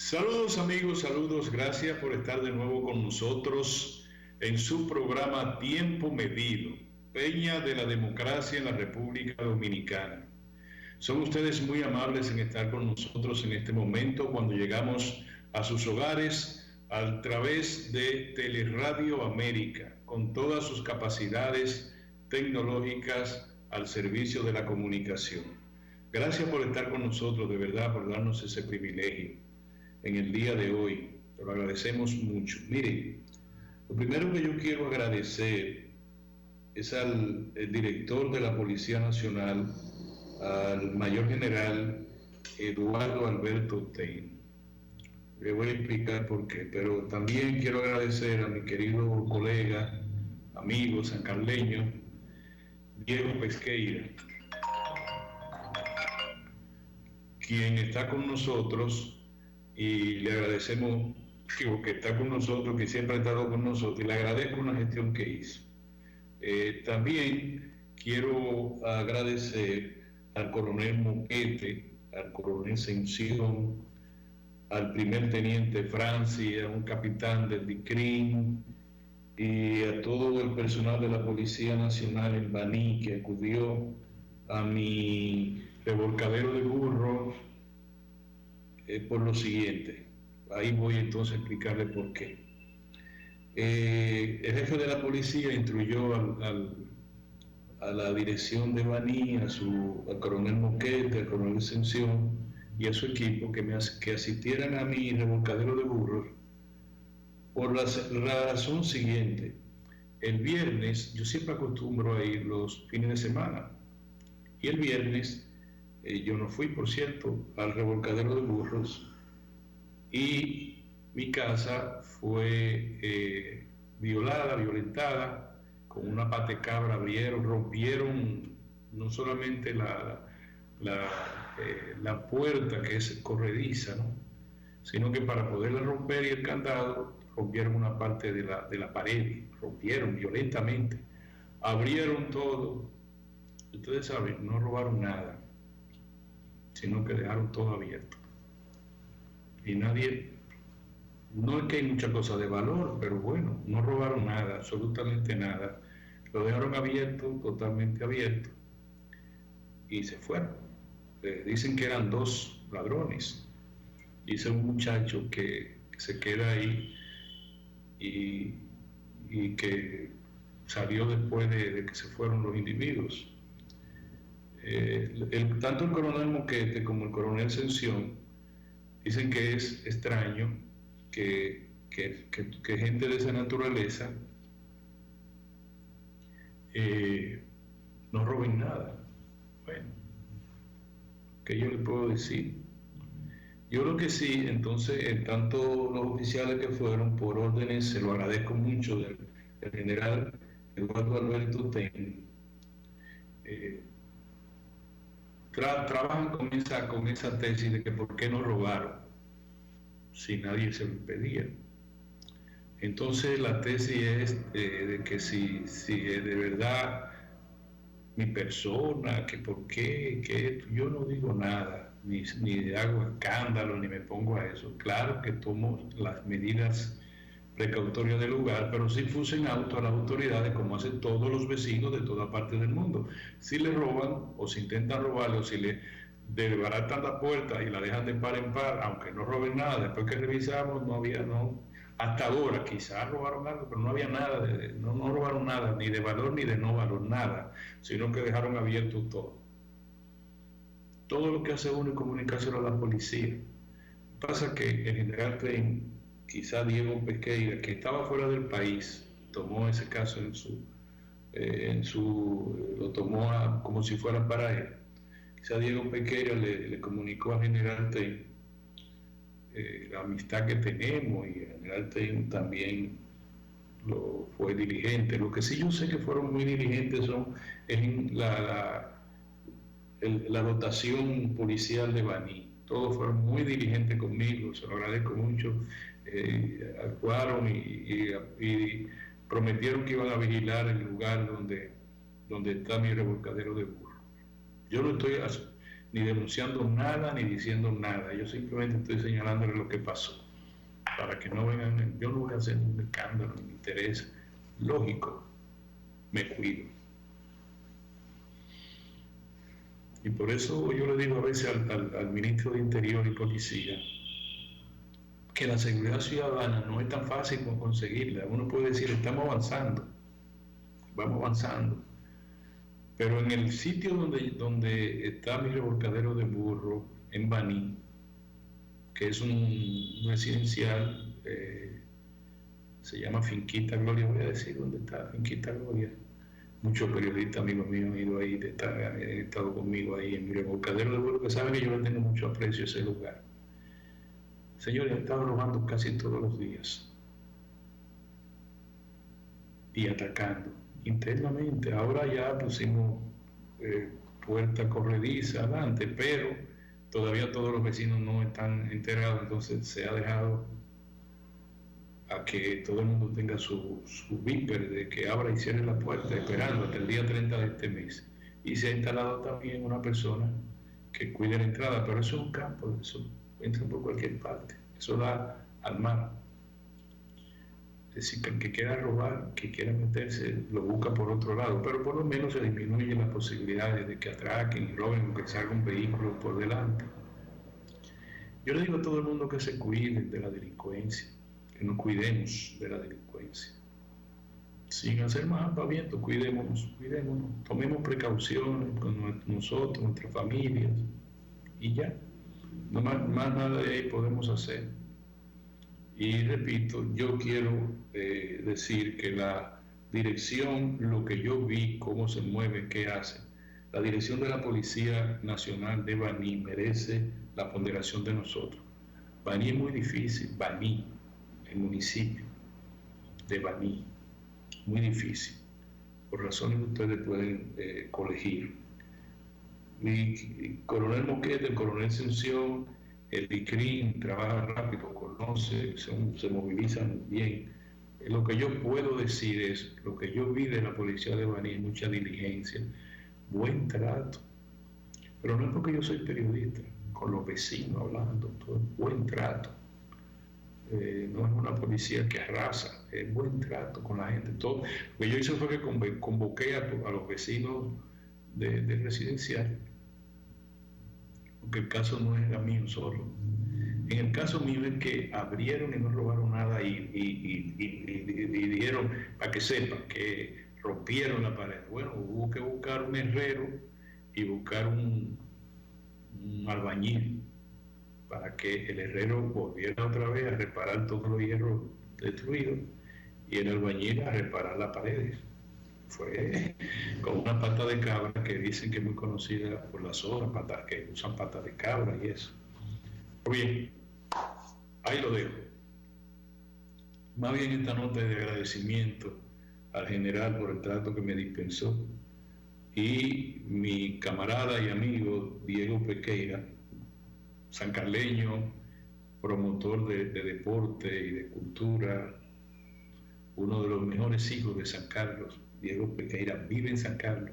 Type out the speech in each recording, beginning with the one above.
Saludos amigos, saludos, gracias por estar de nuevo con nosotros en su programa Tiempo Medido, Peña de la Democracia en la República Dominicana. Son ustedes muy amables en estar con nosotros en este momento cuando llegamos a sus hogares a través de Teleradio América, con todas sus capacidades tecnológicas al servicio de la comunicación. Gracias por estar con nosotros, de verdad, por darnos ese privilegio en el día de hoy. Te lo agradecemos mucho. Mire, lo primero que yo quiero agradecer es al director de la Policía Nacional, al mayor general Eduardo Alberto Tein. Le voy a explicar por qué, pero también quiero agradecer a mi querido colega, amigo sancarleño, Diego Pesqueira, quien está con nosotros, y le agradecemos que está con nosotros, que siempre ha estado con nosotros, y le agradezco una gestión que hizo. También quiero agradecer al coronel Moquete, al coronel Sención, al primer teniente Francis, a un capitán del DICRIM y a todo el personal de la Policía Nacional en Baní que acudió a mi revolcadero de burro por lo siguiente. Ahí voy entonces a explicarle por qué. El jefe de la policía instruyó a la dirección de Baní, al coronel Moquete, al coronel Sención y a su equipo que asistieran a mi revolcadero de burros por la razón siguiente. El viernes, yo siempre acostumbro a ir los fines de semana, y el viernes yo no fui, por cierto, al revolcadero de burros, y mi casa fue violentada con una patecabra. Rompieron no solamente la puerta, que es corrediza, ¿no?, sino que para poderla romper y el candado, rompieron una parte de la pared, rompieron violentamente, abrieron todo. Ustedes saben, no robaron nada, sino que dejaron todo abierto. Y nadie, no es que hay mucha cosa de valor, pero bueno, no robaron nada, absolutamente nada. Lo dejaron abierto, totalmente abierto, y se fueron. Dicen que eran 2 ladrones. Dice un muchacho que se queda ahí y que salió después de que se fueron los individuos. Tanto el coronel Moquete como el coronel Sención dicen que es extraño que gente de esa naturaleza no roben nada. Bueno, ¿qué yo le puedo decir? Yo creo que sí. Entonces, tanto los oficiales que fueron por órdenes, se lo agradezco mucho, del general Eduardo Alberto Tein, trabajan con esa tesis de que por qué no robaron si nadie se lo impedía. Entonces la tesis es de que si de verdad mi persona, que por qué, que yo no digo nada, ni hago escándalo, ni me pongo a eso. Claro que tomo las medidas precautorias del lugar, pero sí fusen auto a las autoridades, como hacen todos los vecinos de toda parte del mundo. Si le roban, o si intentan robarle, o si le desbaratan la puerta y la dejan de par en par, aunque no roben nada, después que revisamos hasta ahora quizás robaron algo, pero no había nada, no robaron nada, ni de valor ni de no valor, nada, sino que dejaron abierto todo lo que hace uno en comunicación a la policía. Pasa que el general Klein, quizá Diego Pesqueira, que estaba fuera del país, tomó ese caso lo tomó como si fuera para él. Quizá Diego Pesqueira le comunicó al general Tein la amistad que tenemos, y el general Tein también fue dirigente. Lo que sí yo sé que fueron muy dirigentes es la dotación policial de Baní. Todos fueron muy dirigentes conmigo, se lo agradezco mucho. Actuaron y prometieron que iban a vigilar el lugar donde está mi revolcadero de burro. Yo lo estoy ni denunciando nada, ni diciendo nada. Yo simplemente estoy señalándole lo que pasó, para que no vengan. Yo no voy a hacer un escándalo, ni me interesa. Lógico, me cuido. Y por eso yo le digo a veces al ministro de Interior y Policía que la seguridad ciudadana no es tan fácil como conseguirla. Uno puede decir, estamos avanzando, vamos avanzando. Pero en el sitio donde está mi revolcadero de burro, en Baní, que es un residencial, se llama Finquita Gloria, voy a decir dónde está Finquita Gloria. Muchos periodistas amigos míos han ido ahí, han estado conmigo ahí en mi revolcadero de burro, que saben que yo le tengo mucho aprecio a ese lugar. Señores, han estado robando casi todos los días y atacando internamente. Ahora ya pusimos puerta corrediza adelante, pero todavía todos los vecinos no están enterados, entonces se ha dejado a que todo el mundo tenga su viper de que abra y cierre la puerta, esperando hasta el día 30 de este mes. Y se ha instalado también una persona que cuide la entrada, pero eso es un campo, eso entra por cualquier parte, eso da al mar. Es decir, que el que quiera robar, que quiera meterse, lo busca por otro lado, pero por lo menos se disminuyen las posibilidades de que atraquen y roben o que salga un vehículo por delante. Yo le digo a todo el mundo que se cuide de la delincuencia, que nos cuidemos de la delincuencia. Sin hacer más aspavientos, cuidémonos, tomemos precauciones con nosotros, nuestras familias, y ya. No más nada de ahí podemos hacer. Y repito, yo quiero decir que la dirección, lo que yo vi, cómo se mueve, qué hace, la dirección de la Policía Nacional de Baní merece la ponderación de nosotros. Baní es muy difícil, Baní, el municipio de Baní, muy difícil, por razones que ustedes pueden colegir. Mi coronel Moquete, el coronel Sención, el ICRIM trabaja rápido, conoce, se movilizan bien. Lo que yo puedo decir es, lo que yo vi de la policía de Baní es mucha diligencia, buen trato, pero no es porque yo soy periodista, con los vecinos hablando, todo buen trato. No es una policía que arrasa, es buen trato con la gente. Todo. Lo que yo hice fue que convoqué a los vecinos del residencial, porque el caso no era mío solo. En el caso mío es que abrieron y no robaron nada y dijeron, para que sepan, que rompieron la pared. Bueno, hubo que buscar un herrero y buscar un albañil para que el herrero volviera otra vez a reparar todos los hierros destruidos y el albañil a reparar las paredes. Fue con una pata de cabra que dicen que es muy conocida por la zona, que usan patas de cabra y eso. Bien, ahí lo dejo. Más bien esta nota de agradecimiento al general por el trato que me dispensó y mi camarada y amigo Diego Pequeira, sancarleño, promotor de deporte y de cultura, uno de los mejores hijos de San Carlos. Diego Pequeira vive en San Carlos.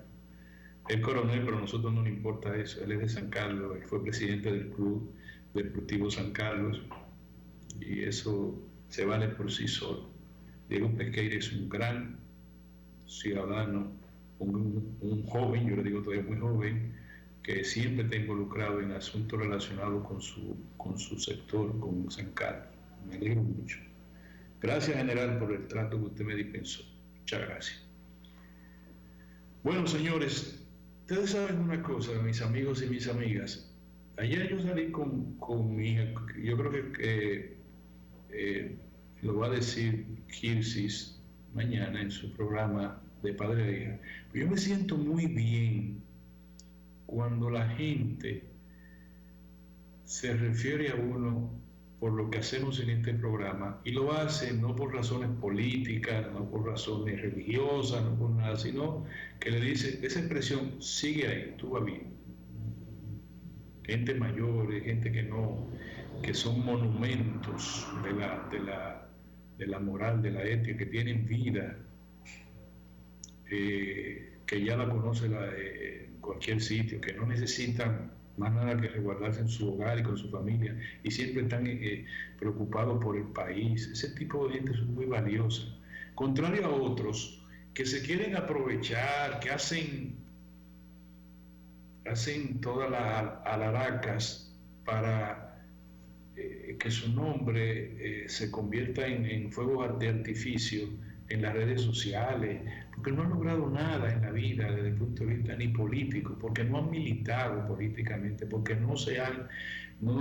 Es coronel, pero a nosotros no nos importa eso. Él es de San Carlos, él fue presidente del Club Deportivo San Carlos y eso se vale por sí solo. Diego Pequeira es un gran ciudadano, un joven, yo le digo todavía muy joven, que siempre está involucrado en asuntos relacionados con su sector, con San Carlos. Me alegro mucho. Gracias, general, por el trato que usted me dispensó. Muchas gracias. Bueno, señores, ustedes saben una cosa, mis amigos y mis amigas. Ayer yo salí con mi hija, yo creo que lo va a decir Kirsis mañana en su programa de Padre e Hija. Yo me siento muy bien cuando la gente se refiere a uno por lo que hacemos en este programa y lo hace no por razones políticas, no por razones religiosas, no por nada, sino que le dice, esa expresión sigue ahí, tú vas bien. Gente mayor, gente que son monumentos de la moral, de la ética, que tienen vida, que ya la conoce en cualquier sitio, que no necesitan más nada que resguardarse en su hogar y con su familia, y siempre están preocupados por el país. Ese tipo de gente es muy valiosa. Contrario a otros que se quieren aprovechar, que hacen todas las alaracas para que su nombre se convierta en fuegos de artificio en las redes sociales, porque no han logrado nada en la vida desde el punto de vista ni político, porque no han militado políticamente, porque no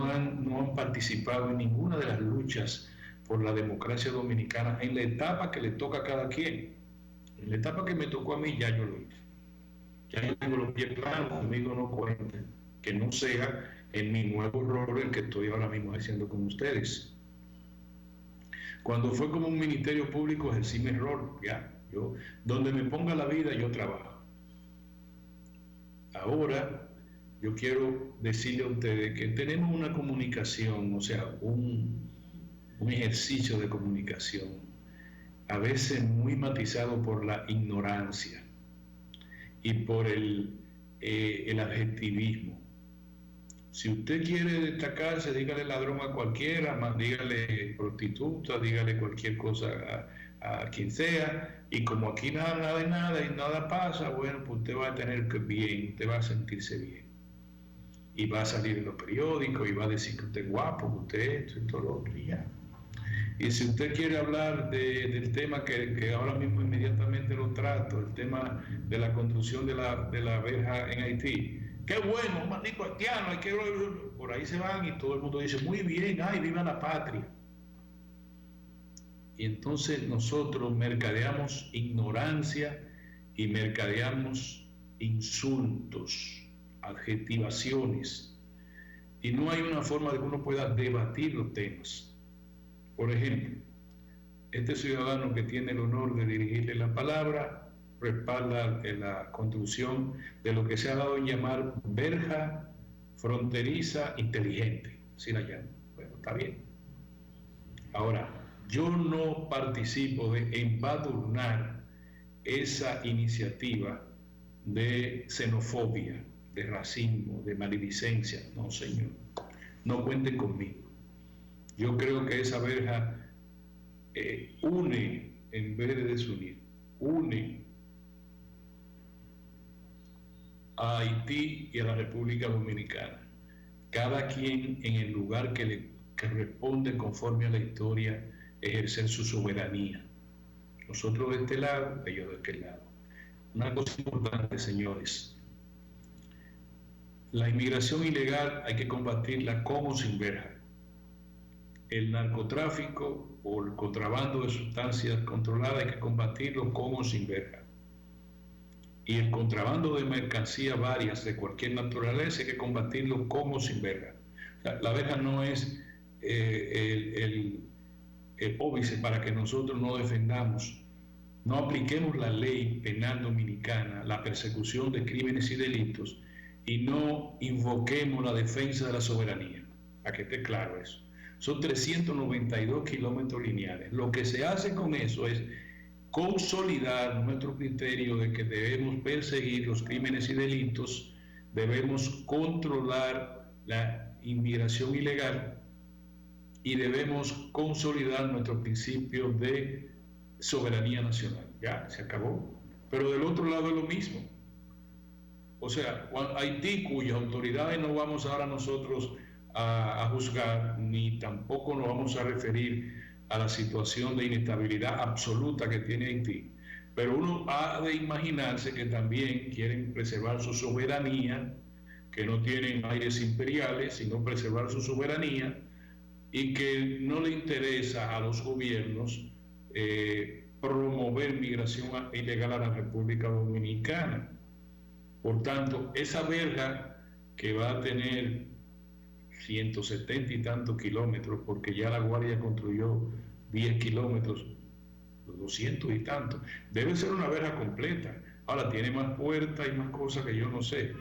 han participado en ninguna de las luchas por la democracia dominicana en la etapa que le toca a cada quien. En la etapa que me tocó a mí ya yo lo hice. Ya yo tengo los pies claros, conmigo no cuenten, que no sea en mi nuevo rol el que estoy ahora mismo haciendo con ustedes. Cuando fue como un ministerio público ejercí mi rol, ya, yo, donde me ponga la vida yo trabajo. Ahora yo quiero decirle a ustedes que tenemos una comunicación, o sea, un ejercicio de comunicación, a veces muy matizado por la ignorancia y por el adjetivismo. Si usted quiere destacarse, dígale ladrón a cualquiera, dígale prostituta, dígale cualquier cosa a quien sea, y como aquí nada de nada y nada pasa, bueno, pues usted va a tener que bien, usted va a sentirse bien. Y va a salir en los periódicos y va a decir que usted es guapo, que usted esto y todo lo otro, y ya. Y si usted quiere hablar del tema que ahora mismo inmediatamente lo trato, el tema de la construcción de la verja en Haití, qué bueno, un maldito haitiano, hay que... por ahí se van y todo el mundo dice, muy bien, ay, viva la patria. Y entonces nosotros mercadeamos ignorancia y mercadeamos insultos, adjetivaciones, y no hay una forma de que uno pueda debatir los temas. Por ejemplo, este ciudadano que tiene el honor de dirigirle la palabra respalda la construcción de lo que se ha dado en llamar verja fronteriza inteligente, así la llaman. Bueno, está bien. Ahora, yo no participo de embadurnar esa iniciativa de xenofobia, de racismo, de maledicencia. No, señor, no cuenten conmigo. Yo creo que esa verja une, en vez de desunir, une a Haití y a la República Dominicana. Cada quien en el lugar que le corresponde conforme a la historia ejercer su soberanía. Nosotros de este lado, ellos de aquel lado. Una cosa importante, señores. La inmigración ilegal hay que combatirla como sin verja. El narcotráfico o el contrabando de sustancias controladas hay que combatirlo con o sin verja. Y el contrabando de mercancías varias de cualquier naturaleza hay que combatirlo con o sin verja. O sea, la verja no es el óbice para que nosotros no defendamos, no apliquemos la ley penal dominicana, la persecución de crímenes y delitos, y no invoquemos la defensa de la soberanía. Para que esté claro eso. Son 392 kilómetros lineales. Lo que se hace con eso es consolidar nuestro criterio de que debemos perseguir los crímenes y delitos, debemos controlar la inmigración ilegal y debemos consolidar nuestro principio de soberanía nacional. Ya, se acabó. Pero del otro lado es lo mismo. O sea, Haití, cuyas autoridades no vamos ahora nosotros a juzgar, ni tampoco nos vamos a referir a la situación de inestabilidad absoluta que tiene Haití. Pero uno ha de imaginarse que también quieren preservar su soberanía, que no tienen aires imperiales, sino preservar su soberanía, y que no le interesa a los gobiernos promover migración ilegal a la República Dominicana. Por tanto, esa verja que va a tener 170 y tantos kilómetros, porque ya la Guardia construyó 10 kilómetros, 200 y tantos, debe ser una verja completa. Ahora tiene más puertas y más cosas que yo no sé,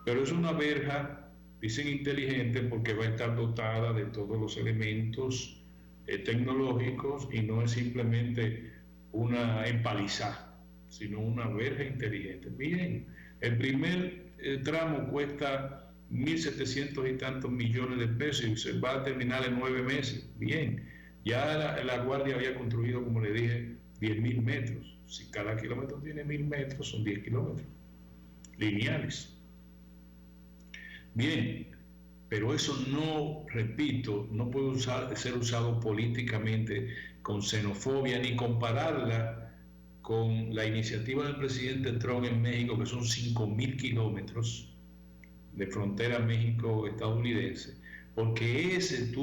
pero es una verja, dicen inteligente, porque va a estar dotada de todos los elementos tecnológicos y no es simplemente una empalizada, sino una verja inteligente. Bien, el primer tramo cuesta 1.700 y tantos millones de pesos y se va a terminar en 9 meses. Bien, ya la Guardia había construido, como le dije, 10.000 metros. Si cada kilómetro tiene 1.000 metros, son 10 kilómetros lineales. Bien, pero eso no, repito, no puede ser usado políticamente con xenofobia ni compararla con la iniciativa del presidente Trump en México, que son 5.000 kilómetros de frontera México-estadounidense, porque ese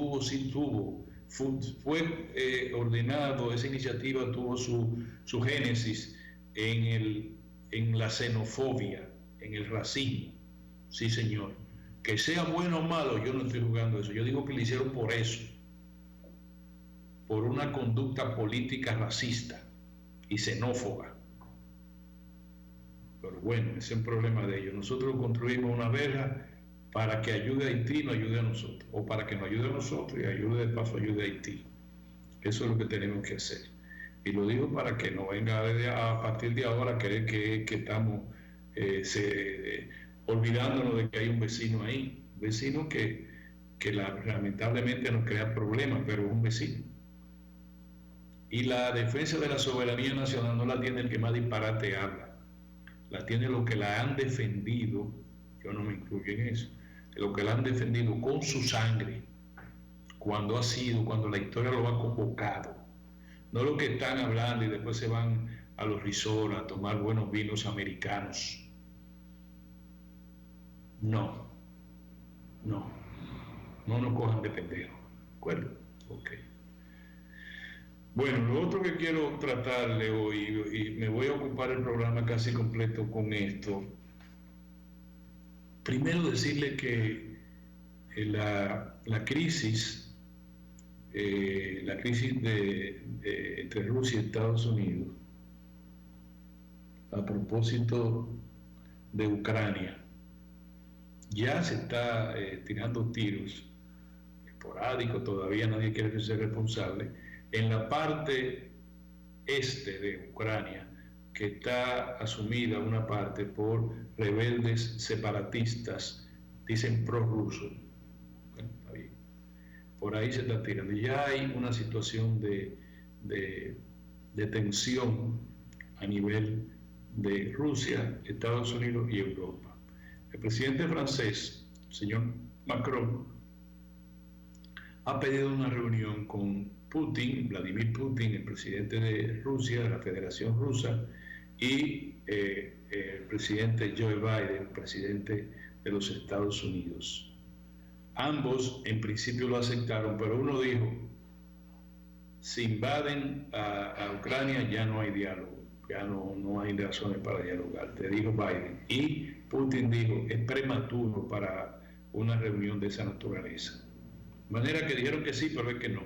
fue ordenado, esa iniciativa tuvo su génesis en la xenofobia, en el racismo. Sí, señor. Que sea bueno o malo, yo no estoy jugando eso. Yo digo que lo hicieron por eso, por una conducta política racista y xenófoba. Pero bueno, ese es un problema de ellos. Nosotros construimos una verja para que ayude a Haití y no ayude a nosotros, o para que nos ayude a nosotros y ayude de paso ayude a Haití. Eso es lo que tenemos que hacer. Y lo digo para que no venga a partir de ahora a creer que estamos olvidándonos de que hay un vecino ahí, un vecino que lamentablemente nos crea problemas, pero es un vecino. Y la defensa de la soberanía nacional no la tiene el que más disparate habla, la tiene los que la han defendido, yo no me incluyo en eso, los que la han defendido con su sangre, cuando la historia lo ha convocado, no los que están hablando y después se van a los resorts a tomar buenos vinos americanos. No nos cojan de pendejo, ¿de acuerdo? Ok. Bueno, lo otro que quiero tratarle hoy, y me voy a ocupar el programa casi completo con esto, primero decirle que la crisis entre Rusia y Estados Unidos, a propósito de Ucrania, ya se está tirando tiros esporádicos, todavía nadie quiere ser responsable, en la parte este de Ucrania, que está asumida una parte por rebeldes separatistas, dicen prorrusos. Bueno, está bien. Por ahí se está tirando. Ya hay una situación de tensión a nivel de Rusia, Estados Unidos y Europa. El presidente francés, el señor Macron, ha pedido una reunión con Putin, Vladimir Putin, el presidente de Rusia, de la Federación Rusa, y el presidente Joe Biden, presidente de los Estados Unidos. Ambos en principio lo aceptaron, pero uno dijo, si invaden a Ucrania ya no hay diálogo, ya no hay razones para dialogar, te dijo Biden. Y Putin dijo, es prematuro para una reunión de esa naturaleza. De manera que dijeron que sí, pero es que no.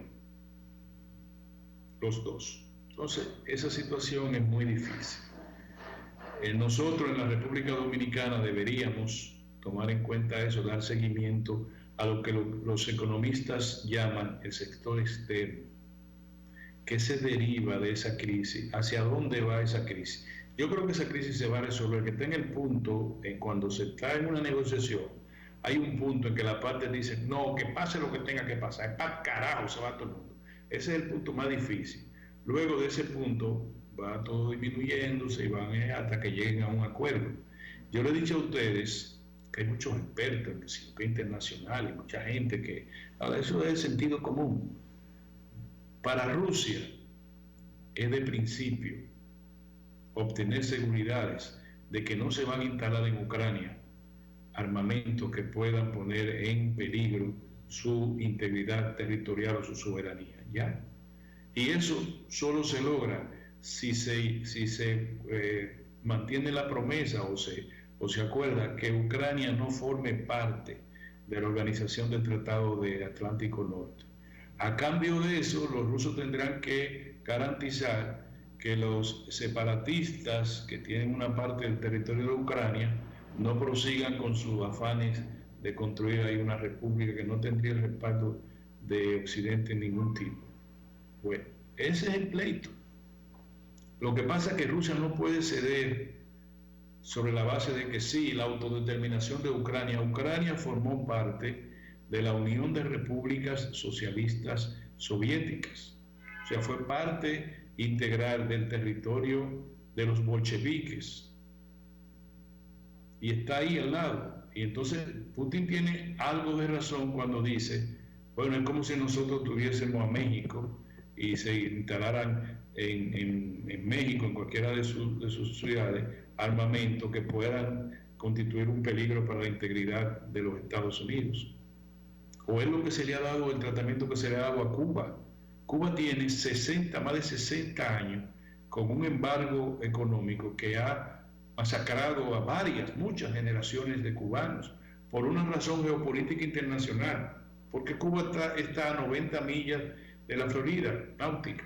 Los dos. Entonces, esa situación es muy difícil. Nosotros en la República Dominicana deberíamos tomar en cuenta eso, dar seguimiento a lo que los economistas llaman el sector externo. ¿Qué se deriva de esa crisis? ¿Hacia dónde va esa crisis? Yo creo que esa crisis se va a resolver, que está en el punto, cuando se está en una negociación, hay un punto en que la parte dice, no, que pase lo que tenga que pasar, para carajo se va todo el mundo. Ese es el punto más difícil. Luego de ese punto va todo disminuyéndose y van hasta que lleguen a un acuerdo. Yo le he dicho a ustedes que hay muchos expertos en psicología internacional y mucha gente que, eso es el sentido común. Para Rusia es de principio obtener seguridades de que no se van a instalar en Ucrania armamentos que puedan poner en peligro su integridad territorial o su soberanía, ¿ya? Y eso solo se logra si se mantiene la promesa o se acuerda que Ucrania no forme parte de la Organización del Tratado de Atlántico Norte. A cambio de eso, los rusos tendrán que garantizar que los separatistas que tienen una parte del territorio de Ucrania no prosigan con sus afanes de construir ahí una república que no tendría el respaldo de Occidente en ningún tipo. Bueno, ese es el pleito. Lo que pasa es que Rusia no puede ceder sobre la base de que sí, la autodeterminación de Ucrania. Ucrania formó parte de la Unión de Repúblicas Socialistas Soviéticas. O sea, fue parte integral del territorio de los bolcheviques. Y está ahí al lado. Y entonces Putin tiene algo de razón cuando dice, bueno, es como si nosotros tuviésemos a México y se instalaran en México, en cualquiera de sus ciudades, armamentos que puedan constituir un peligro para la integridad de los Estados Unidos. O es lo que se le ha dado, el tratamiento que se le ha dado a Cuba. Cuba tiene más de 60 años con un embargo económico que ha masacrado a muchas generaciones de cubanos por una razón geopolítica internacional, porque Cuba está a 90 millas de la Florida náutica.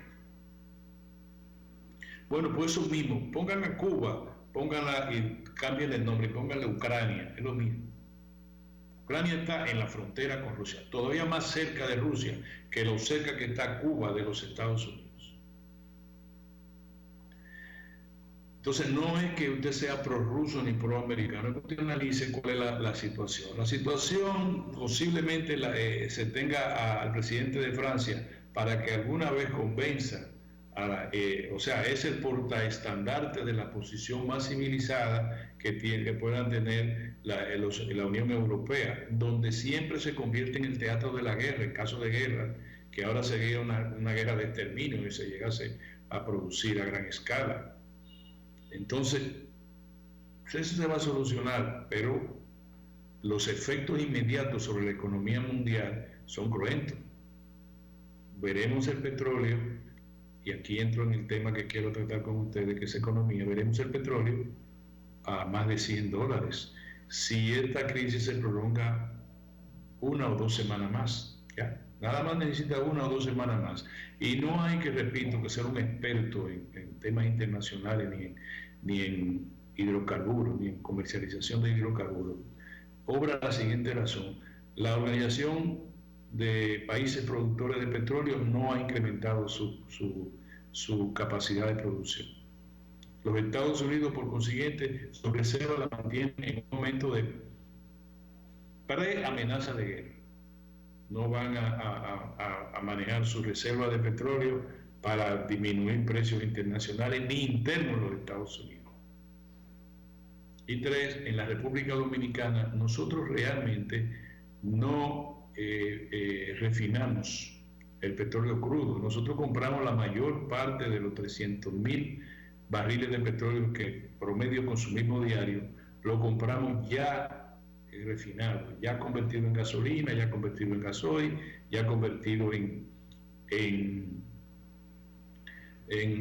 Bueno, pues eso mismo, pongan a Cuba, pónganla y cambien el nombre, pónganle Ucrania, es lo mismo. Ucrania está en la frontera con Rusia, todavía más cerca de Rusia que lo cerca que está Cuba de los Estados Unidos. Entonces no es que usted sea prorruso ni proamericano, es que usted analice cuál es la situación. La situación posiblemente se tenga al presidente de Francia para que alguna vez convenza, o sea, es el portaestandarte de la posición más civilizada que puedan tener la Unión Europea, donde siempre se convierte en el teatro de la guerra, en caso de guerra, que ahora sería una guerra de exterminio y se llegase a producir a gran escala. Entonces, eso se va a solucionar, pero los efectos inmediatos sobre la economía mundial son cruentos. Veremos el petróleo, y aquí entro en el tema que quiero tratar con ustedes, que es economía, veremos el petróleo a más de $100. Si esta crisis se prolonga 1 o 2 semanas más, ¿ya? Nada más necesita 1 o 2 semanas más. Y no hay que, repito, que ser un experto en temas internacionales, ni en hidrocarburos, ni en comercialización de hidrocarburos. Obra la siguiente razón. La Organización de Países Productores de Petróleo no ha incrementado su capacidad de producción. Los Estados Unidos, por consiguiente, su reserva la mantiene en un momento de pre-amenaza de guerra. No van a manejar su reserva de petróleo para disminuir precios internacionales ni internos en los Estados Unidos. Y 3, en la República Dominicana nosotros realmente no refinamos el petróleo crudo. Nosotros compramos la mayor parte de los 300.000 barriles de petróleo que promedio consumimos diario, lo compramos ya refinado, ya convertido en gasolina, ya convertido en gasoil, ya convertido en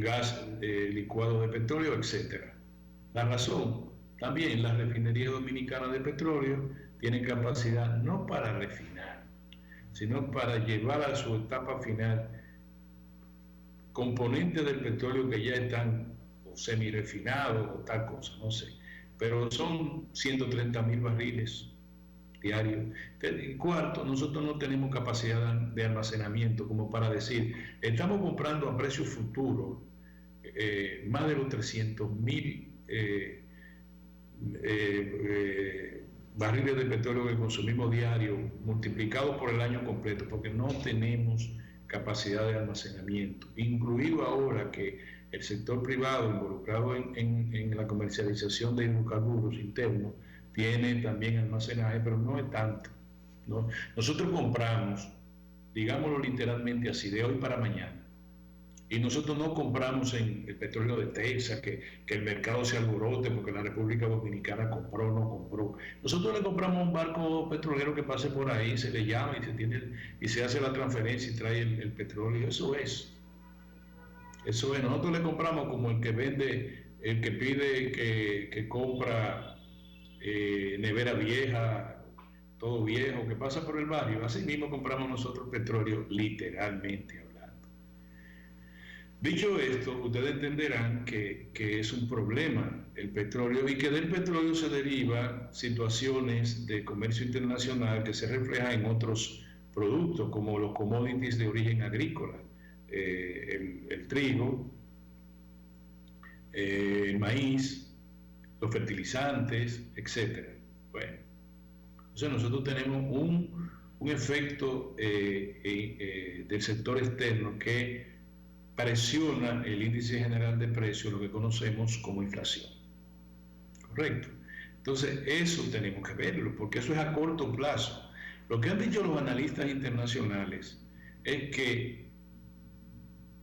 gas licuado de petróleo, etc. La razón, también las refinerías dominicanas de petróleo tienen capacidad no para refinar, sino para llevar a su etapa final componentes del petróleo que ya están o semi-refinados o tal cosa, no sé. Pero son 130.000 barriles diarios. Y cuarto, nosotros no tenemos capacidad de almacenamiento como para decir, estamos comprando a precio futuro más de los 300.000 barriles de petróleo que consumimos diario, multiplicados por el año completo, porque no tenemos capacidad de almacenamiento, incluido ahora que el sector privado involucrado en la comercialización de hidrocarburos internos tiene también almacenaje, pero no es tanto, ¿no? Nosotros compramos, digámoslo literalmente así, de hoy para mañana. Y nosotros no compramos en el petróleo de Texas, que el mercado se alborote porque la República Dominicana compró o no compró. Nosotros le compramos a un barco petrolero que pase por ahí, se le llama y se hace la transferencia y trae el petróleo. Eso es. Nosotros le compramos como el que vende, el que pide, que compra nevera vieja, todo viejo, que pasa por el barrio. Así mismo compramos nosotros petróleo, literalmente hablando. Dicho esto, ustedes entenderán que es un problema el petróleo y que del petróleo se derivan situaciones de comercio internacional que se reflejan en otros productos, como los commodities de origen agrícola, el trigo, el maíz, los fertilizantes, etcétera. Bueno, entonces nosotros tenemos un efecto del sector externo que presiona el índice general de precios, lo que conocemos como inflación. Correcto. Entonces, eso tenemos que verlo, porque eso es a corto plazo. Lo que han dicho los analistas internacionales es que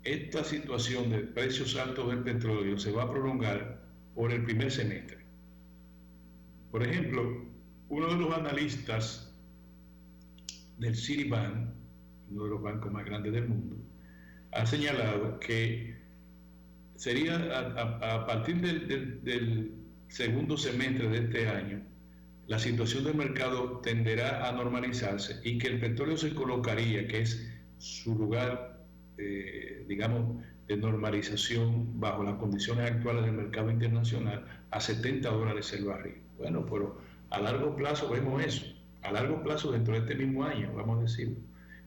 esta situación de precios altos del petróleo se va a prolongar por el primer semestre. Por ejemplo, uno de los analistas del Citibank, uno de los bancos más grandes del mundo, ha señalado que sería a partir del segundo semestre de este año, la situación del mercado tenderá a normalizarse y que el petróleo se colocaría, que es su lugar, digamos, de normalización bajo las condiciones actuales del mercado internacional, a $70 el barril. Bueno, pero a largo plazo vemos eso. A largo plazo, dentro de este mismo año, vamos a decir.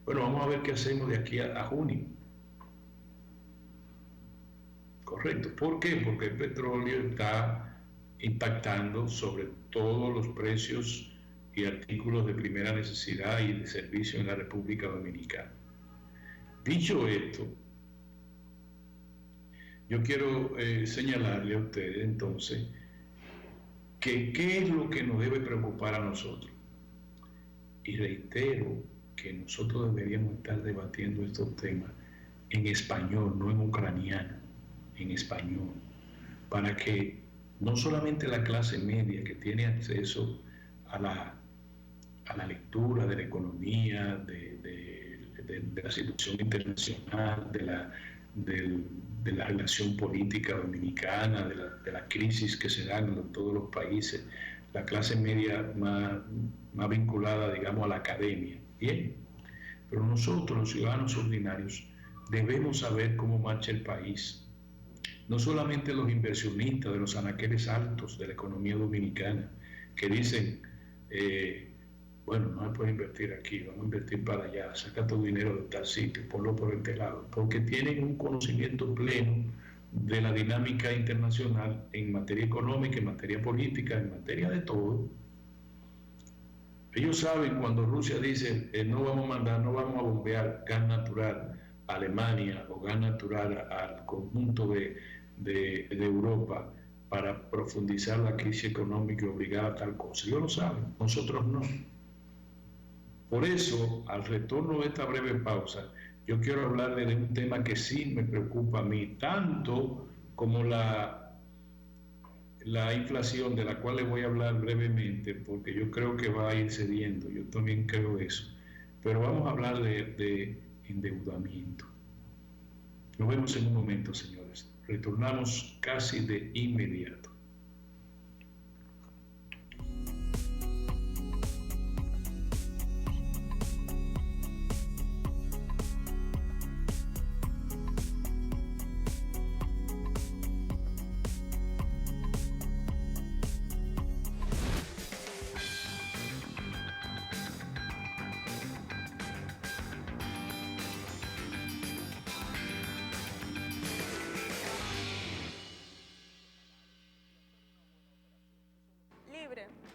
Bueno, vamos a ver qué hacemos de aquí a junio. Correcto. ¿Por qué? Porque el petróleo está impactando sobre todos los precios y artículos de primera necesidad y de servicio en la República Dominicana. Dicho esto, yo quiero señalarle a ustedes entonces que qué es lo que nos debe preocupar a nosotros. Y reitero que nosotros deberíamos estar debatiendo estos temas en español, no en ucraniano, en español, para que no solamente la clase media que tiene acceso a la lectura de la economía, de la situación internacional, de la relación política dominicana, de la crisis que se dan en todos los países, la clase media más vinculada, digamos, a la academia. Bien, pero nosotros, los ciudadanos ordinarios, debemos saber cómo marcha el país. No solamente los inversionistas de los anaqueles altos de la economía dominicana, que dicen, bueno, no se puede invertir aquí, vamos a invertir para allá, saca tu dinero de tal sitio, ponlo por este lado, porque tienen un conocimiento pleno de la dinámica internacional en materia económica, en materia política, en materia de todo. Ellos saben cuando Rusia dice, no vamos a bombear gas natural a Alemania o gas natural al conjunto de Europa para profundizar la crisis económica y obligar a tal cosa. Ellos lo saben, nosotros no. Por eso, al retorno de esta breve pausa, yo quiero hablarle de un tema que sí me preocupa a mí, tanto como la inflación, de la cual le voy a hablar brevemente, porque yo creo que va a ir cediendo, yo también creo eso. Pero vamos a hablar de endeudamiento. Nos vemos en un momento, señores. Retornamos casi de inmediato.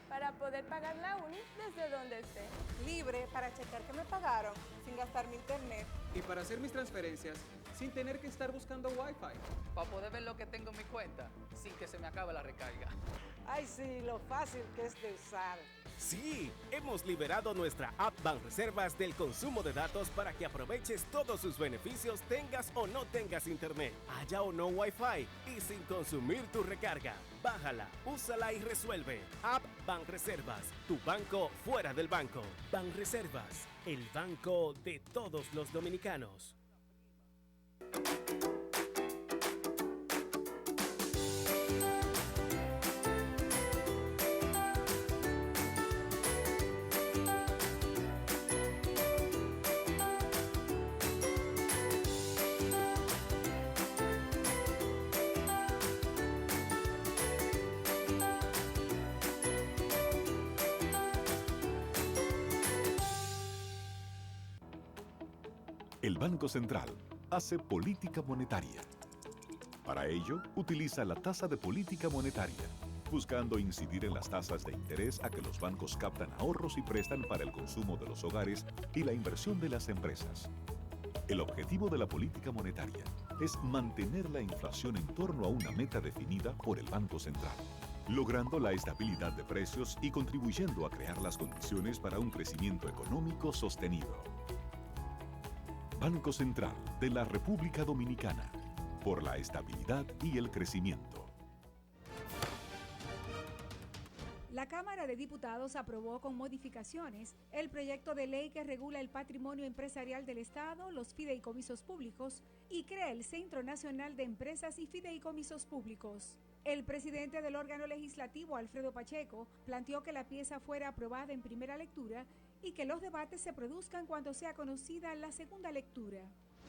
Para poder pagar la uni desde donde esté. Libre para checar que me pagaron sin gastar mi internet. Y para hacer mis transferencias sin tener que estar buscando Wi-Fi. Para poder ver lo que tengo en mi cuenta sin que se me acabe la recarga. Ay, sí, lo fácil que es de usar. Sí, hemos liberado nuestra app Banreservas del consumo de datos para que aproveches todos sus beneficios, tengas o no tengas internet, haya o no Wi-Fi y sin consumir tu recarga. Bájala, úsala y resuelve. App Banreservas, tu banco fuera del banco. Banreservas, el banco de todos los dominicanos. El Banco Central hace política monetaria. Para ello, utiliza la tasa de política monetaria, buscando incidir en las tasas de interés a que los bancos captan ahorros y prestan para el consumo de los hogares y la inversión de las empresas. El objetivo de la política monetaria es mantener la inflación en torno a una meta definida por el Banco Central, logrando la estabilidad de precios y contribuyendo a crear las condiciones para un crecimiento económico sostenido. Banco Central de la República Dominicana, por la estabilidad y el crecimiento. La Cámara de Diputados aprobó con modificaciones el proyecto de ley que regula el patrimonio empresarial del Estado, los fideicomisos públicos y crea el Centro Nacional de Empresas y Fideicomisos Públicos. El presidente del órgano legislativo, Alfredo Pacheco, planteó que la pieza fuera aprobada en primera lectura y que los debates se produzcan cuando sea conocida la segunda lectura.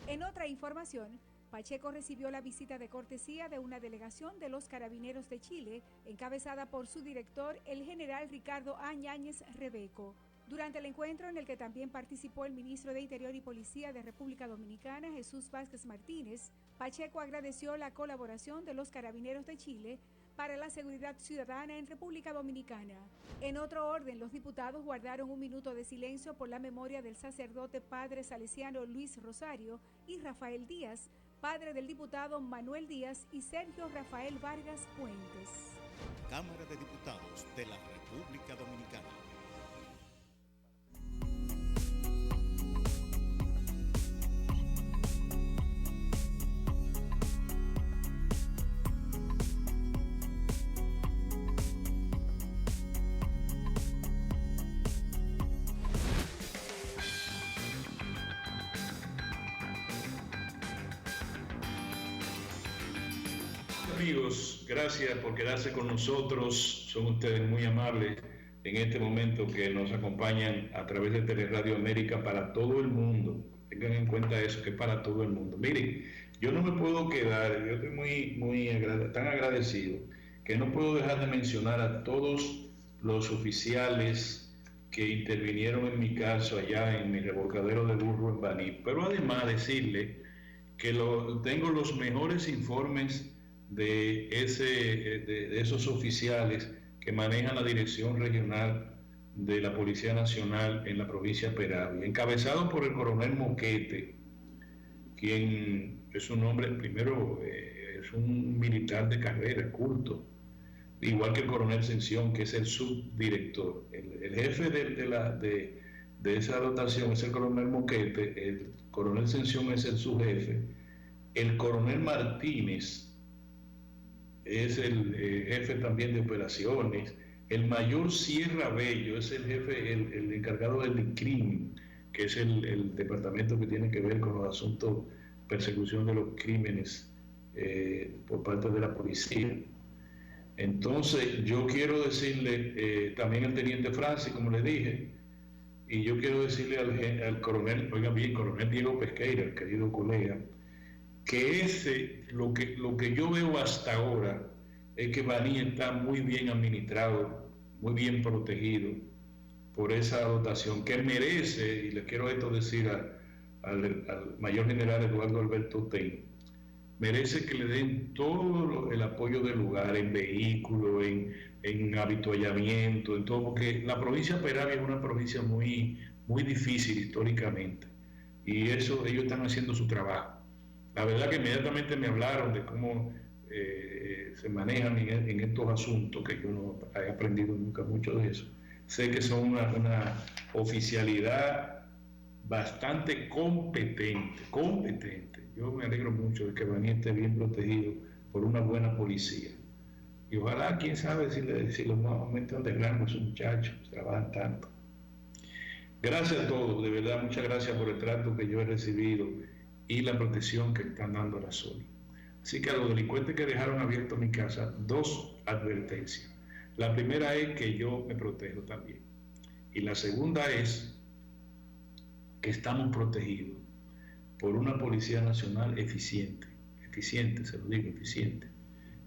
En otra información, Pacheco recibió la visita de cortesía de una delegación de los Carabineros de Chile, encabezada por su director, el general Ricardo A. Yáñez Rebeco. Durante el encuentro, en el que también participó el ministro de Interior y Policía de República Dominicana, Jesús Vázquez Martínez, Pacheco agradeció la colaboración de los Carabineros de Chile para la seguridad ciudadana en República Dominicana. En otro orden, los diputados guardaron un minuto de silencio por la memoria del sacerdote padre salesiano Luis Rosario y Rafael Díaz, padre del diputado Manuel Díaz y Sergio Rafael Vargas Puentes. Cámara de Diputados de la República Dominicana. Amigos, gracias por quedarse con nosotros. Son ustedes muy amables en este momento que nos acompañan a través de Teleradio América para todo el mundo. Tengan en cuenta eso, que es para todo el mundo. Miren, yo no me puedo quedar, yo estoy tan agradecido que no puedo dejar de mencionar a todos los oficiales que intervinieron en mi caso allá en mi revolcadero de burro en Baní. Pero además decirle que tengo los mejores informes de esos oficiales que manejan la Dirección Regional de la Policía Nacional en la provincia de Peravia, encabezado por el coronel Moquete, quien es un hombre, primero, es un militar de carrera, culto, igual que el coronel Sención, que es el subdirector. El jefe de esa dotación es el coronel Moquete, el coronel Sención es el subjefe, el coronel Martínez es el jefe también de operaciones, el mayor Sierra Bello es el jefe, el encargado del crimen, que es el departamento que tiene que ver con los asuntos de persecución de los crímenes por parte de la policía. Entonces yo quiero decirle también al teniente Francis, como le dije, y yo quiero decirle al coronel, oiga bien, coronel Diego Pesqueira, el querido colega, que lo que yo veo hasta ahora es que Baní está muy bien administrado, muy bien protegido por esa dotación, que merece, y le quiero esto decir al mayor general Eduardo Alberto Ten, merece que le den todo el apoyo del lugar, en vehículos, en habituallamiento, en todo, porque la provincia de Peravia es una provincia muy, muy difícil históricamente, y ellos están haciendo su trabajo. La verdad que inmediatamente me hablaron de cómo se manejan en estos asuntos, que yo no he aprendido nunca mucho de eso. Sé que son una oficialidad bastante competente. Yo me alegro mucho de que Baní esté bien protegido por una buena policía. Y ojalá, quién sabe, si los aumentan de rango esos muchachos, trabajan tanto. Gracias a todos, de verdad, muchas gracias por el trato que yo he recibido y la protección que están dando a la zona. Así que a los delincuentes que dejaron abierto mi casa, 2 advertencias. La primera es que yo me protejo también. Y la segunda es que estamos protegidos por una Policía Nacional eficiente, se lo digo, eficiente,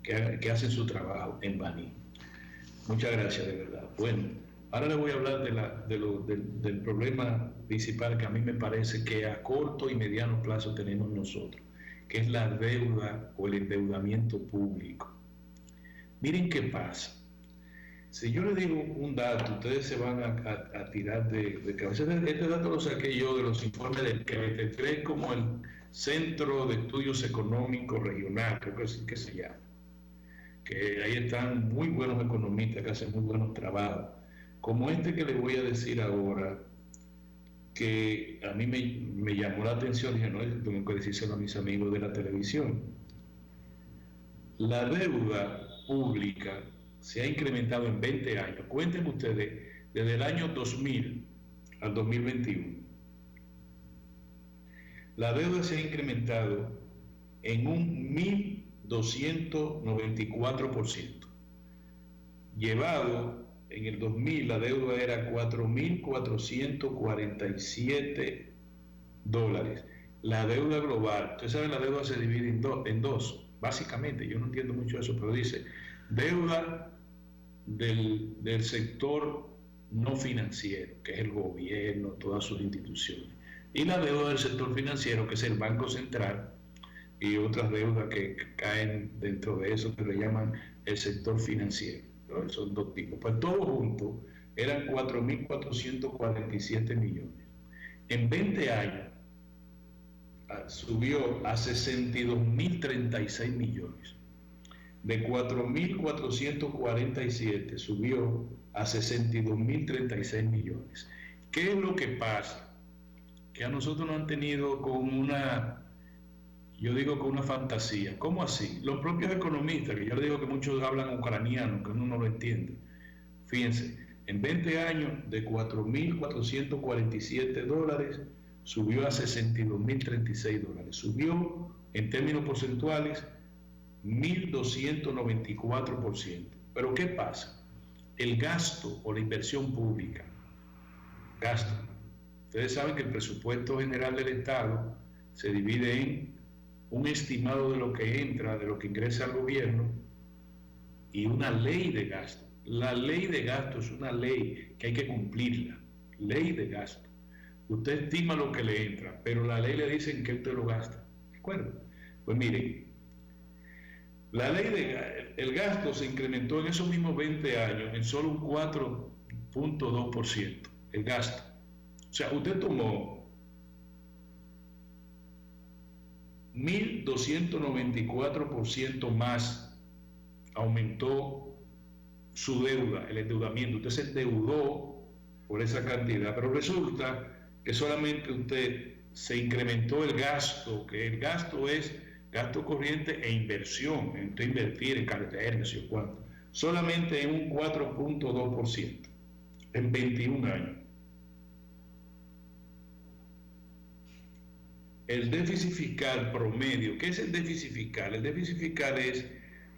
que hace su trabajo en Baní. Muchas gracias, de verdad. Bueno, ahora les voy a hablar del problema principal que a mí me parece que a corto y mediano plazo tenemos nosotros, que es la deuda o el endeudamiento público. Miren qué pasa. Si yo les digo un dato, ustedes se van a tirar de cabeza. Este dato lo saqué yo de los informes del CRET, como el Centro de Estudios Económicos Regional, creo que es que se llama. Que ahí están muy buenos economistas que hacen muy buenos trabajos. Como este que les voy a decir ahora, que a mí me llamó la atención, dije, no, tengo que decírselo a mis amigos de la televisión. La deuda pública se ha incrementado en 20 años. Cuenten ustedes, desde el año 2000 al 2021. La deuda se ha incrementado en un 1.294%. Llevado en el 2000, la deuda era $4.447. La deuda global, ustedes saben, la deuda se divide en dos, básicamente. Yo no entiendo mucho eso, pero dice deuda del sector no financiero, que es el gobierno, todas sus instituciones, y la deuda del sector financiero, que es el Banco Central, y otras deudas que caen dentro de eso, que le llaman el sector financiero, ¿no? Son dos tipos. Pues todo junto eran 4.447 millones. En 20 años subió a 62.036 millones. De 4.447 subió a 62.036 millones. ¿Qué es lo que pasa? Que a nosotros nos han tenido con una, yo digo, con una fantasía. ¿Cómo así? Los propios economistas, que yo les digo que muchos hablan ucraniano, que uno no lo entiende. Fíjense, en 20 años de $4.447 subió a $62.036. Subió en términos porcentuales 1.294%. Pero ¿qué pasa? El gasto o la inversión pública, gasto. Ustedes saben que el presupuesto general del Estado se divide en un estimado de lo que entra, de lo que ingresa al gobierno, y una ley de gasto. La ley de gasto es una ley que hay que cumplirla. Ley de gasto. Usted estima lo que le entra, pero la ley le dice en qué usted lo gasta. ¿De acuerdo? Pues miren, la ley el gasto se incrementó en esos mismos 20 años en solo un 4.2%. El gasto. O sea, usted tomó 1.294% más, aumentó su deuda, el endeudamiento. Usted se endeudó por esa cantidad, pero resulta que solamente usted se incrementó el gasto, que el gasto es gasto corriente e inversión, en usted invertir en carreteras, no sé cuánto, solamente en un 4.2% en 21 años. El déficit fiscal promedio, ¿qué es el déficit fiscal? El déficit fiscal es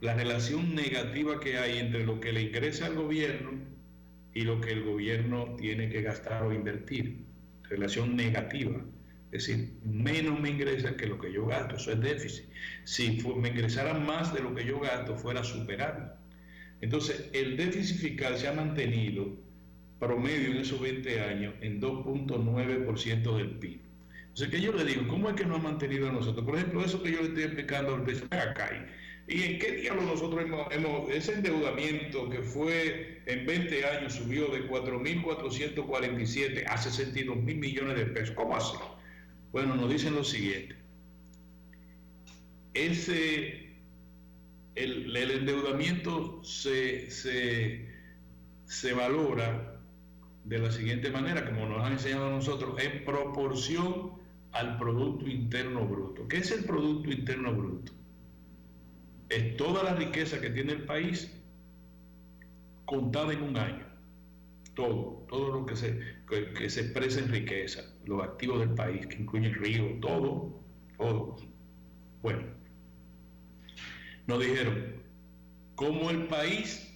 la relación negativa que hay entre lo que le ingresa al gobierno y lo que el gobierno tiene que gastar o invertir. Relación negativa. Es decir, menos me ingresan que lo que yo gasto. Eso es déficit. Si me ingresaran más de lo que yo gasto, fuera superable. Entonces, el déficit fiscal se ha mantenido promedio en esos 20 años en 2.9% del PIB. Entonces, que yo le digo, ¿cómo es que no ha mantenido a nosotros? Por ejemplo, eso que yo le estoy explicando al precio acá. ¿Y en qué diablo nosotros hemos ese endeudamiento que fue en 20 años subió de 4.447 a 62.000 millones de pesos? ¿Cómo así? Bueno, nos dicen lo siguiente. El endeudamiento se valora de la siguiente manera, como nos han enseñado a nosotros, en proporción al Producto Interno Bruto. ¿Qué es el Producto Interno Bruto? Es toda la riqueza que tiene el país contada en un año. Todo lo que se expresa en riqueza, los activos del país, que incluyen ríos, todo. Bueno, nos dijeron, como el país,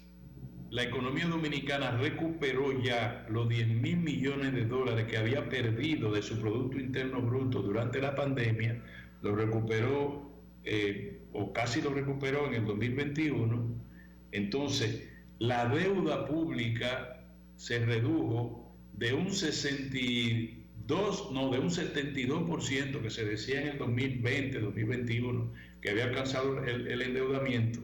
la economía dominicana recuperó ya los 10.000 millones de dólares que había perdido de su Producto Interno Bruto durante la pandemia, lo recuperó, o casi lo recuperó en el 2021, entonces la deuda pública se redujo de un 72% que se decía en el 2020, 2021, que había alcanzado el endeudamiento,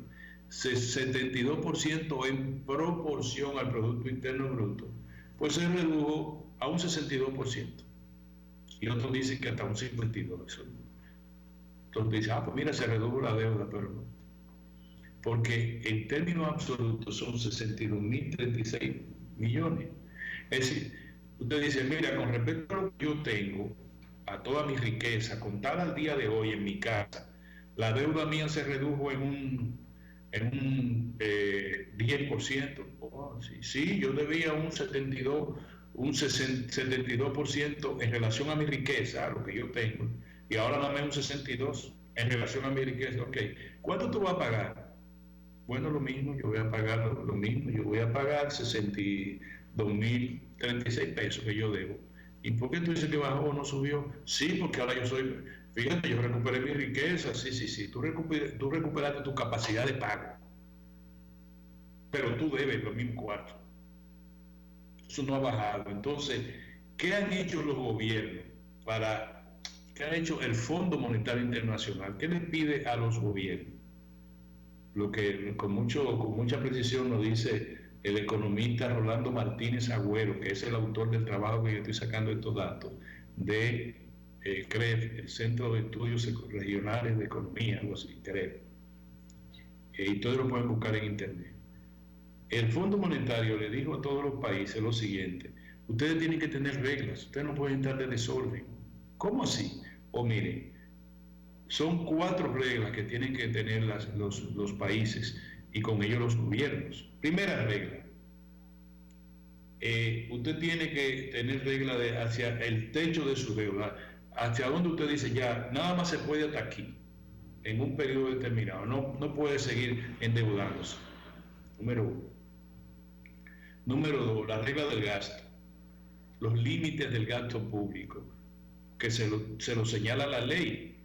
72% en proporción al Producto Interno Bruto, pues se redujo a un 62%. Y otros dicen que hasta un 52%. Entonces dicen, pues mira, se redujo la deuda, pero no. Porque en términos absolutos son 62.036 millones. Es decir, usted dice, mira, con respecto a lo que yo tengo, a toda mi riqueza, contada al día de hoy en mi casa, la deuda mía se redujo en un 10%. Oh, sí, yo debía un 72% en relación a mi riqueza, a lo que yo tengo, y ahora dame un 62% en relación a mi riqueza. Ok, ¿cuánto tú vas a pagar? Bueno, lo mismo, yo voy a pagar lo mismo, yo voy a pagar 62.036 pesos que yo debo. ¿Y por qué tú dices que bajó o no subió? Sí, porque ahora fíjate, yo recuperé mi riqueza, sí, tú recuperaste tu capacidad de pago, pero tú debes los mismos cuartos. Eso no ha bajado. Entonces, ¿qué han hecho los gobiernos qué ha hecho el Fondo Monetario Internacional? ¿Qué les pide a los gobiernos? Lo que con mucha precisión nos dice el economista Rolando Martínez Agüero, que es el autor del trabajo que yo estoy sacando estos datos, de CREF, el Centro de Estudios Regionales de Economía, algo así, CREF. Y todos lo pueden buscar en internet. El Fondo Monetario le dijo a todos los países lo siguiente: ustedes tienen que tener reglas, ustedes no pueden estar de desorden. ¿Cómo así? Miren, son 4 reglas que tienen que tener los países y con ellos los gobiernos. Primera regla, usted tiene que tener regla hacia el techo de su deuda, hacia donde usted dice ya, nada más se puede hasta aquí, en un periodo determinado, no puede seguir endeudándose. Número 1. Número 2, la regla del gasto, los límites del gasto público, que se lo señala la ley,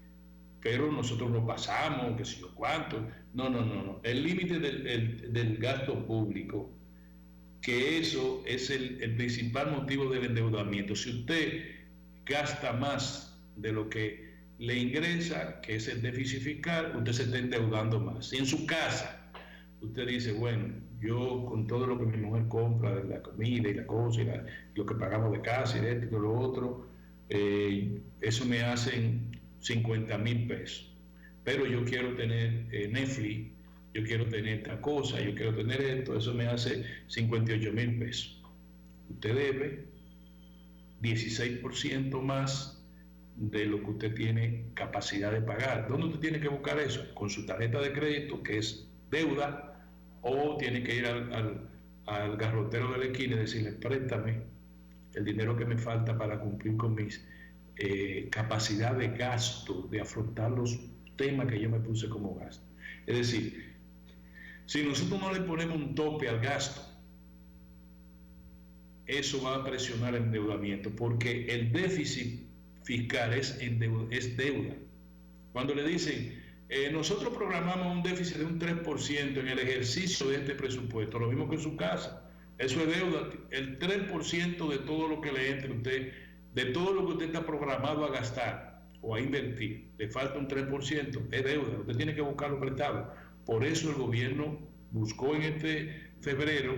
pero nosotros no pasamos, que sé yo cuánto. No. El límite del gasto público, que eso es el principal motivo del endeudamiento. Si usted gasta más de lo que le ingresa, que es el déficit fiscal, usted se está endeudando más. Si en su casa usted dice, bueno, yo con todo lo que mi mujer compra, de la comida y la cosa, y lo que pagamos de casa y de esto y de lo otro, eso me hacen 50.000 pesos. Pero yo quiero tener Netflix, yo quiero tener esta cosa, yo quiero tener esto, eso me hace 58.000 pesos. Usted debe 16% más de lo que usted tiene capacidad de pagar. ¿Dónde usted tiene que buscar eso? Con su tarjeta de crédito, que es deuda, o tiene que ir al garrotero de la esquina y decirle, préstame el dinero que me falta para cumplir con mis capacidad de gasto, de afrontar los temas que yo me puse como gasto. Es decir, si nosotros no le ponemos un tope al gasto, eso va a presionar el endeudamiento, porque el déficit fiscal es deuda. Cuando le dicen, nosotros programamos un déficit de un 3% en el ejercicio de este presupuesto, lo mismo que en su casa, eso es deuda. El 3% de todo lo que le entre usted, de todo lo que usted está programado a gastar o a invertir, le falta un 3%, es deuda, usted tiene que buscarlo prestado. Por eso el gobierno buscó en este febrero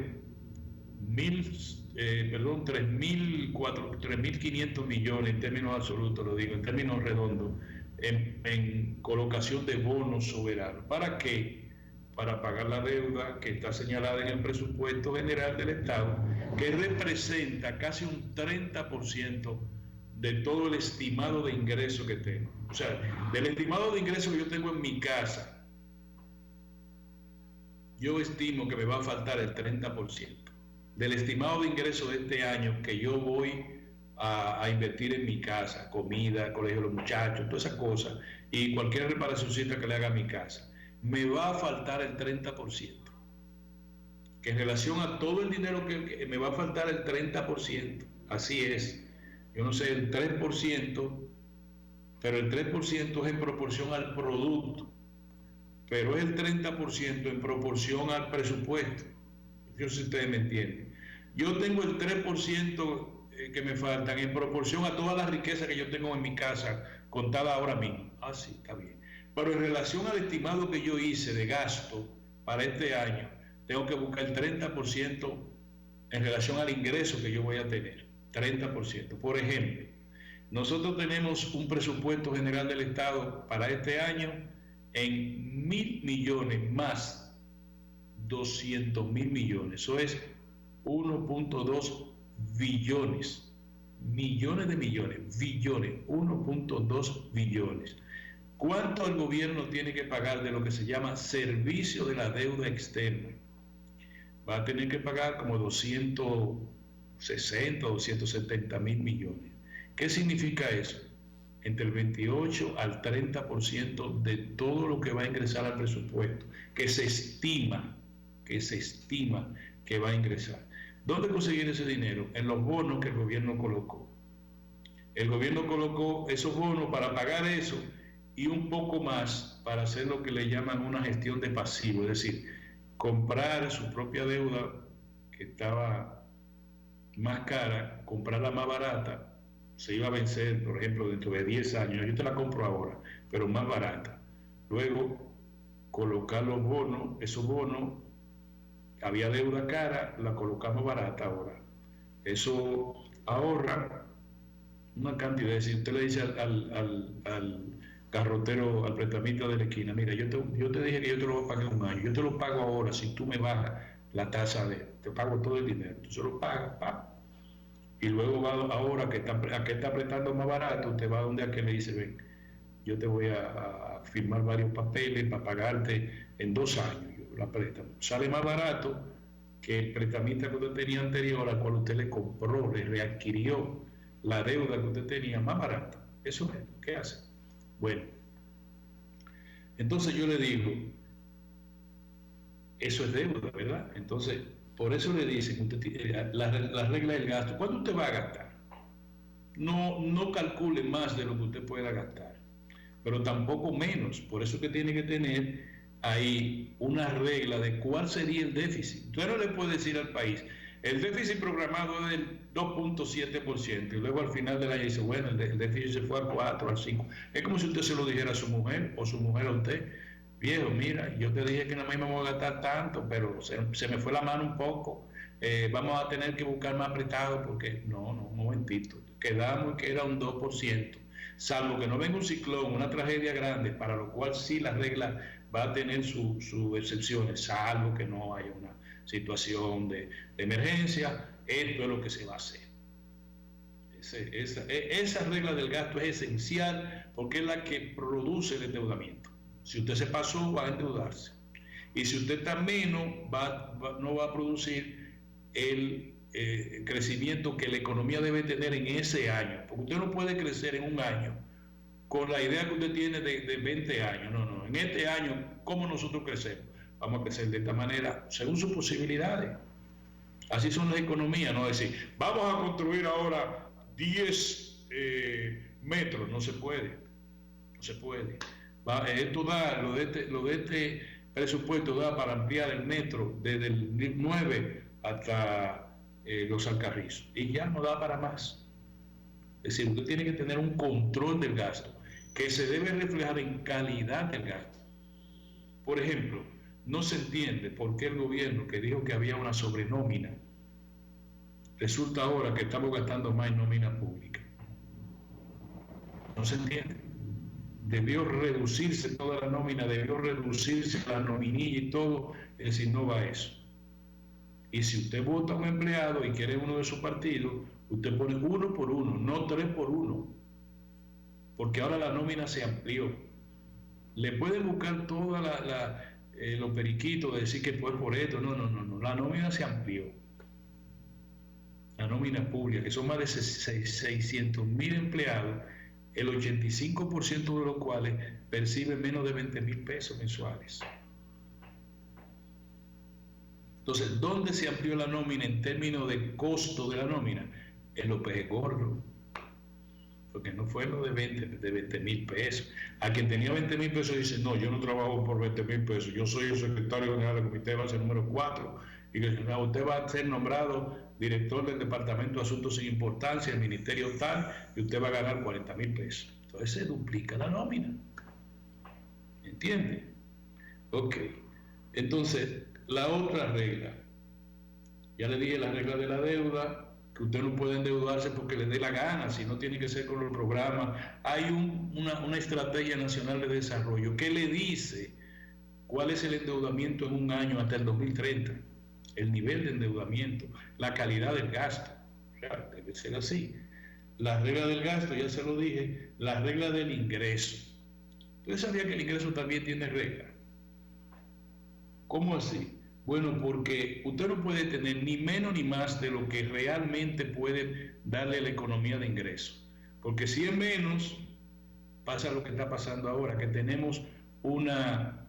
3.500 millones en términos absolutos, lo digo, en términos redondos, en colocación de bonos soberanos. ¿Para qué? Para pagar la deuda que está señalada en el presupuesto general del Estado, que representa casi un 30% de todo el estimado de ingreso que tengo. O sea, del estimado de ingreso que yo tengo en mi casa, yo estimo que me va a faltar el 30%. Del estimado de ingreso de este año que yo voy a invertir en mi casa, comida, colegio de los muchachos, todas esas cosas, y cualquier reparacióncita que le haga a mi casa, me va a faltar el 30%. Que en relación a todo el dinero que me va a faltar el 30%. Así es. Yo no sé, el 3%, pero el 3% es en proporción al producto, pero es el 30% en proporción al presupuesto. Yo no sé si ustedes me entienden. Yo tengo el 3% que me faltan en proporción a toda la riqueza que yo tengo en mi casa contada ahora mismo. Ah, sí, está bien. Pero en relación al estimado que yo hice de gasto para este año, tengo que buscar el 30% en relación al ingreso que yo voy a tener. 30%. Por ejemplo, nosotros tenemos un presupuesto general del Estado para este año en 1.000 millones más 200.000 millones. Eso es 1.2 billones. Millones de millones, billones, 1.2 billones. ¿Cuánto el gobierno tiene que pagar de lo que se llama servicio de la deuda externa? Va a tener que pagar como 260, 270 mil millones. ¿Qué significa eso? Entre el 28 al 30% de todo lo que va a ingresar al presupuesto, que se estima que va a ingresar. ¿Dónde conseguir ese dinero? En los bonos que el gobierno colocó. El gobierno colocó esos bonos para pagar eso y un poco más para hacer lo que le llaman una gestión de pasivo, es decir, comprar su propia deuda que estaba más cara, comprarla más barata, se iba a vencer, por ejemplo, dentro de 10 años, yo te la compro ahora, pero más barata. Luego, colocar los bonos, esos bonos, había deuda cara, la colocamos barata ahora. Eso ahorra una cantidad, es decir, usted le dice al carrotero, al prestamista de la esquina, mira, yo te dije que yo te lo voy a pagar un año, yo te lo pago ahora si tú me bajas la tasa te pago todo el dinero, tú se lo pagas, y luego va ahora que está apretando más barato, usted va donde aquel le dice, ven, yo te voy a firmar varios papeles para pagarte en 2 años, yo la préstamo. Sale más barato que el prestamista que usted tenía anterior, al cual usted le compró, le readquirió la deuda que usted tenía más barata. Eso es, ¿qué hace? Bueno, entonces yo le digo, eso es deuda, ¿verdad? Entonces, por eso le dicen, la regla del gasto, ¿cuánto usted va a gastar? No calcule más de lo que usted pueda gastar, pero tampoco menos. Por eso que tiene que tener ahí una regla de cuál sería el déficit. Usted no le puede decir al país, el déficit programado es del 2.7%, y luego al final del año dice, bueno, el déficit se fue al 4, al 5. Es como si usted se lo dijera a su mujer, o su mujer a usted, viejo, mira, yo te dije que nada más me voy a gastar tanto, pero se me fue la mano un poco, vamos a tener que buscar más apretado, porque no, un momentito, quedamos que era un 2%, salvo que no venga un ciclón, una tragedia grande, para lo cual sí la regla va a tener sus excepciones, salvo que no haya una situación de emergencia. Esto es lo que se va a hacer. Esa regla del gasto es esencial porque es la que produce el endeudamiento. Si usted se pasó, va a endeudarse. Y si usted está menos, no va a producir el crecimiento que la economía debe tener en ese año. Porque usted no puede crecer en un año con la idea que usted tiene de 20 años. No. En este año, ¿cómo nosotros crecemos? Vamos a crecer de esta manera, según sus posibilidades. Así son las economías, no decir, vamos a construir ahora 10 metros. No se puede. Esto da, lo de este presupuesto da para ampliar el metro desde el 9 hasta los Alcarrizos. Y ya no da para más. Es decir, usted tiene que tener un control del gasto que se debe reflejar en calidad del gasto. Por ejemplo, no se entiende por qué el gobierno que dijo que había una sobrenómina, resulta ahora que estamos gastando más en nómina pública. No se entiende. Debió reducirse toda la nómina, debió reducirse la nominilla y todo, es decir, no va eso. Y si usted vota a un empleado y quiere uno de sus partidos, usted pone 1 por 1, no 3 por 1, porque ahora la nómina se amplió. Le pueden buscar toda los periquitos de decir que fue por esto. No. La nómina se amplió. La nómina pública, que son más de 600.000 empleados, el 85% de los cuales perciben menos de 20.000 pesos mensuales. Entonces, ¿dónde se amplió la nómina en términos de costo de la nómina? En los pejes gordos. Porque no fue lo de 20.000 pesos. A quien tenía 20.000 pesos dice, no, yo no trabajo por 20.000 pesos, yo soy el secretario general del comité de base número 4, y que usted va a ser nombrado director del Departamento de Asuntos Sin Importancia, el ministerio tal, y usted va a ganar 40.000 pesos. Entonces se duplica la nómina. ¿Entiende? Ok. Entonces, la otra regla, ya le dije la regla de la deuda, que usted no puede endeudarse porque le dé la gana, si no tiene que ser con los programas. Hay una estrategia nacional de desarrollo que le dice cuál es el endeudamiento en un año hasta el 2030, el nivel de endeudamiento, la calidad del gasto. O sea, debe ser así. La regla del gasto, ya se lo dije, la regla del ingreso. ¿Usted sabía que el ingreso también tiene regla? ¿Cómo así? Bueno, porque usted no puede tener ni menos ni más de lo que realmente puede darle la economía de ingresos. Porque si es menos, pasa lo que está pasando ahora, que tenemos una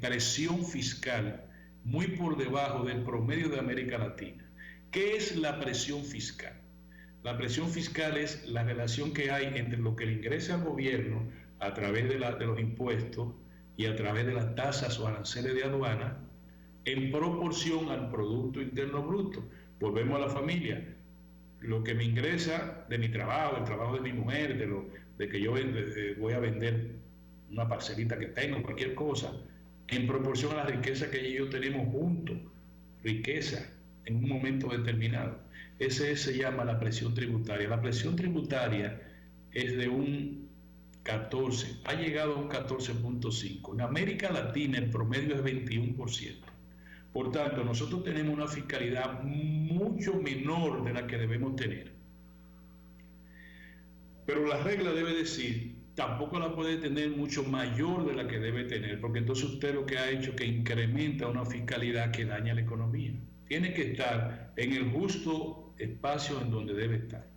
presión fiscal muy por debajo del promedio de América Latina. ¿Qué es la presión fiscal? La presión fiscal es la relación que hay entre lo que le ingresa al gobierno a través de los impuestos y a través de las tasas o aranceles de aduana en proporción al Producto Interno Bruto. Volvemos a la familia. Lo que me ingresa de mi trabajo, el trabajo de mi mujer, de que yo voy a vender una parcelita que tengo, cualquier cosa, en proporción a la riqueza que ellos tenemos juntos, riqueza en un momento determinado. Ese se llama la presión tributaria. La presión tributaria es de un 14, ha llegado a un 14.5. En América Latina el promedio es 21%. Por tanto, nosotros tenemos una fiscalidad mucho menor de la que debemos tener. Pero la regla debe decir, tampoco la puede tener mucho mayor de la que debe tener, porque entonces usted lo que ha hecho es que incrementa una fiscalidad que daña la economía. Tiene que estar en el justo espacio en donde debe estar.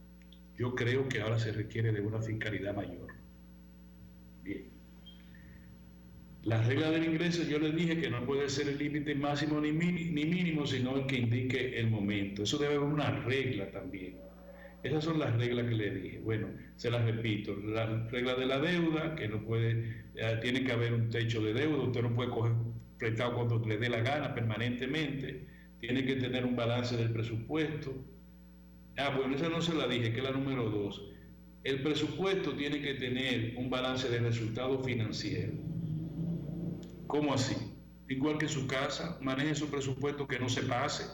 Yo creo que ahora se requiere de una fiscalidad mayor. Bien. La regla del ingreso, yo les dije que no puede ser el límite máximo ni mínimo, sino el que indique el momento. Eso debe haber una regla también. Esas son las reglas que le dije. Bueno, se las repito. La regla de la deuda, que no puede, tiene que haber un techo de deuda. Usted no puede coger prestado cuando le dé la gana permanentemente. Tiene que tener un balance del presupuesto. Bueno, esa no se la dije, que es la número 2. El presupuesto tiene que tener un balance de resultados financieros. ¿Cómo así? Igual que su casa, maneje su presupuesto, que no se pase.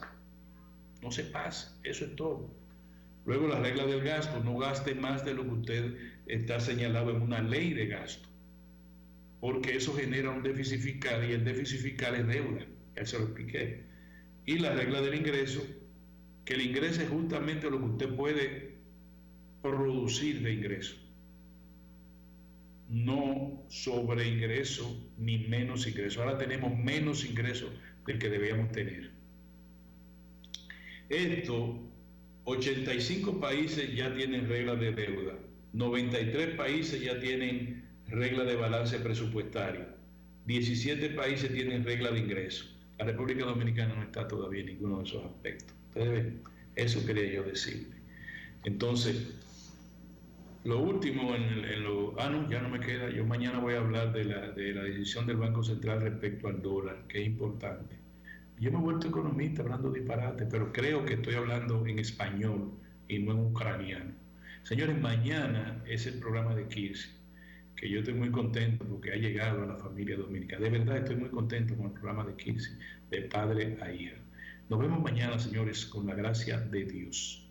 No se pase, eso es todo. Luego la regla del gasto, no gaste más de lo que usted está señalado en una ley de gasto, porque eso genera un déficit fiscal y el déficit fiscal es deuda, ya se lo expliqué. Y la regla del ingreso, que el ingreso es justamente lo que usted puede producir de ingreso, no sobre ingreso ni menos ingreso. Ahora tenemos menos ingresos del que debíamos tener. Esto, 85 países ya tienen reglas de deuda, 93 países ya tienen regla de balance presupuestario, 17 países tienen regla de ingreso. La República Dominicana no está todavía en ninguno de esos aspectos. Ustedes ven, eso quería yo decirle. Entonces, lo último, no, ya no me queda. Yo mañana voy a hablar de la decisión del Banco Central respecto al dólar, que es importante. Yo me he vuelto economista hablando disparate, pero creo que estoy hablando en español y no en ucraniano. Señores, mañana es el programa de Kirsi, que yo estoy muy contento porque ha llegado a la familia dominicana. De verdad estoy muy contento con el programa de Kirsi, de padre a hija. Nos vemos mañana, señores, con la gracia de Dios.